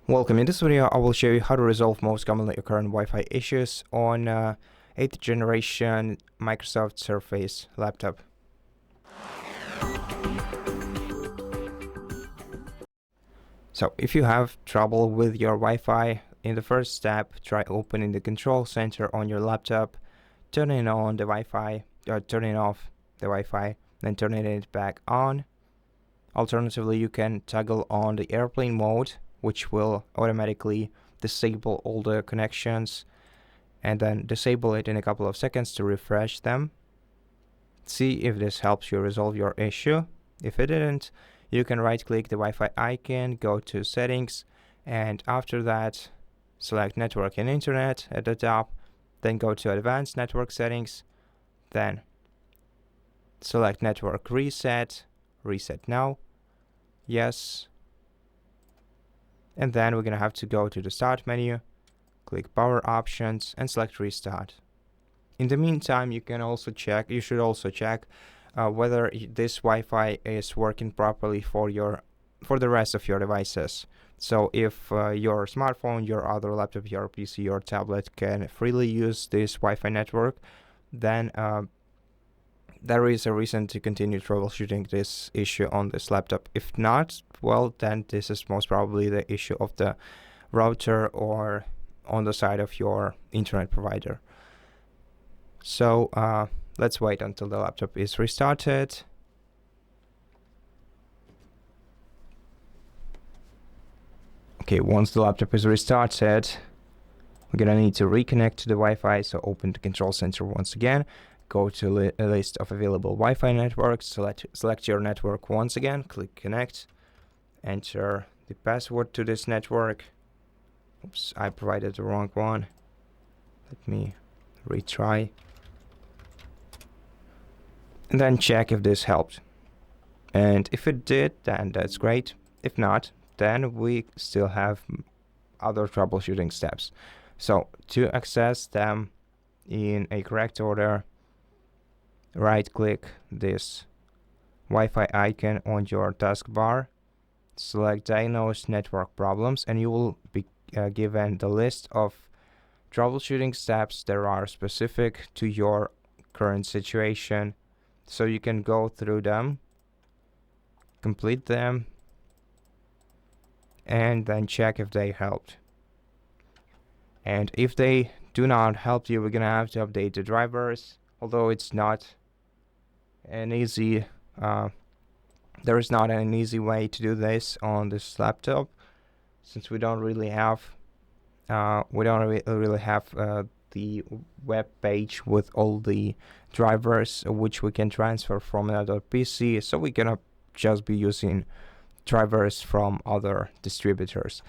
Welcome. In this video, I will show you how to resolve most commonly occurring Wi-Fi issues on 8th generation Microsoft Surface laptop. So if you have trouble with your Wi-Fi, in the first step, try opening the control center on your laptop, turning on the Wi-Fi, or turning off the Wi-Fi, then turning it back on. Alternatively, you can toggle on the airplane mode, which will automatically disable all the connections, and then disable it in a couple of seconds to refresh them. See if this helps you resolve your issue. If it didn't, you can right-click the Wi-Fi icon, go to Settings, and after that, select Network and Internet at the top, then go to Advanced Network Settings, then select Network Reset, Reset Now, Yes. And then we're gonna have to go to the Start menu, click Power Options, and select Restart. In the meantime, you should also check whether this Wi-Fi is working properly for the rest of your devices. So if your smartphone, your other laptop, your PC, your tablet can freely use this Wi-Fi network, then there is a reason to continue troubleshooting this issue on this laptop. If not, well, then this is most probably the issue of the router or on the side of your internet provider. So let's wait until the laptop is restarted. Okay, once the laptop is restarted, we're gonna need to reconnect to the Wi-Fi. So open the control center once again. Go to a list of available Wi-Fi networks, select your network once again, click Connect, enter the password to this network. Oops, I provided the wrong one. Let me retry. And then check if this helped. And if it did, then that's great. If not, then we still have other troubleshooting steps. So to access them in a correct order, right-click this Wi-Fi icon on your taskbar, select Diagnose Network Problems, and you will be given the list of troubleshooting steps that are specific to your current situation. So you can go through them, complete them, and then check if they helped. And if they do not help you, we're gonna have to update the drivers, although it's not an easy there is not an easy way to do this on this laptop, since we don't really have the web page with all the drivers which we can transfer from another PC, so we're gonna just be using drivers from other distributors.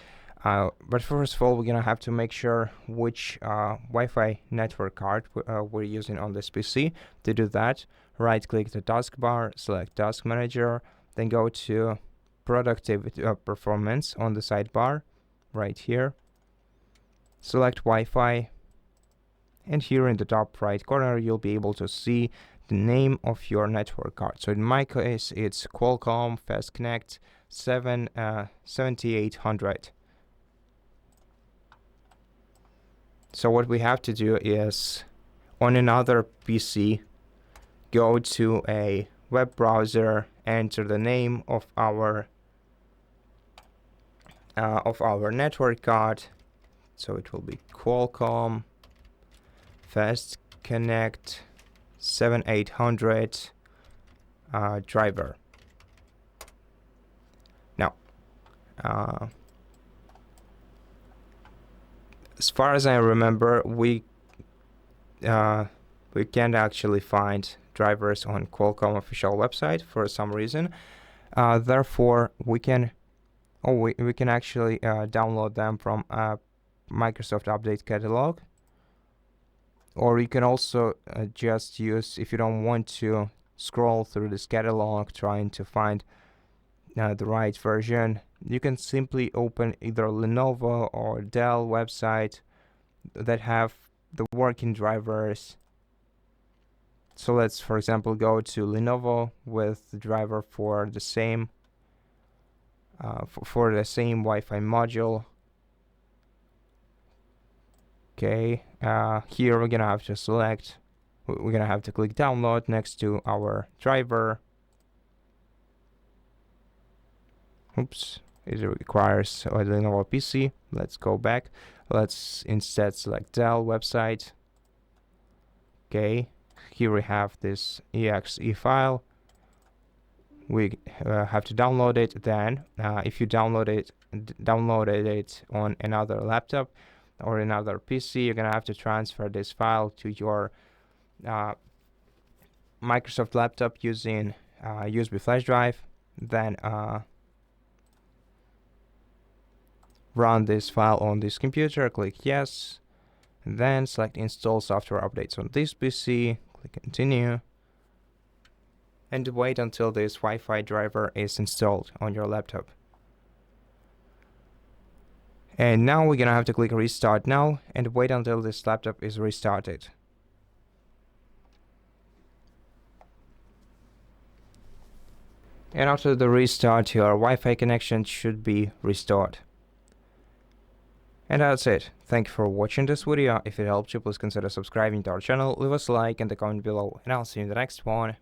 But first of all, we're gonna have to make sure which Wi-Fi network card we're using on this PC. To do that, right-click the taskbar, select Task Manager, then go to Productivity Performance on the sidebar, right here. Select Wi-Fi, and here in the top right corner, you'll be able to see the name of your network card. So in my case, it's Qualcomm Fast Connect 7800. So what we have to do is, on another PC, go to a web browser, enter the name of our network card. So it will be Qualcomm Fast Connect 7800 driver. Now, as far as I remember, we can't actually find drivers on Qualcomm official website for some reason. Therefore, we can actually download them from Microsoft Update Catalog, or you can also just use, if you don't want to scroll through this catalog trying to find the right version, you can simply open either Lenovo or Dell website that have the working drivers. So let's, for example, go to Lenovo with the driver for the same Wi-Fi module. Okay, here we're gonna have to select, we're gonna have to click download next to our driver. Oops, it requires a Lenovo PC. Let's go back. Let's instead select Dell website. Okay, here we have this exe file. We have to download it. Then, if you downloaded it on another laptop or another PC, you're gonna have to transfer this file to your Microsoft laptop using USB flash drive. Then run this file on this computer. Click yes. Then select install software updates on this PC. Click continue. And wait until this Wi-Fi driver is installed on your laptop. And now we're gonna have to click restart now and wait until this laptop is restarted. And after the restart, your Wi-Fi connection should be restored. And that's it. Thank you for watching this video. If it helped you, please consider subscribing to our channel, leave us a like and a comment below, and I'll see you in the next one.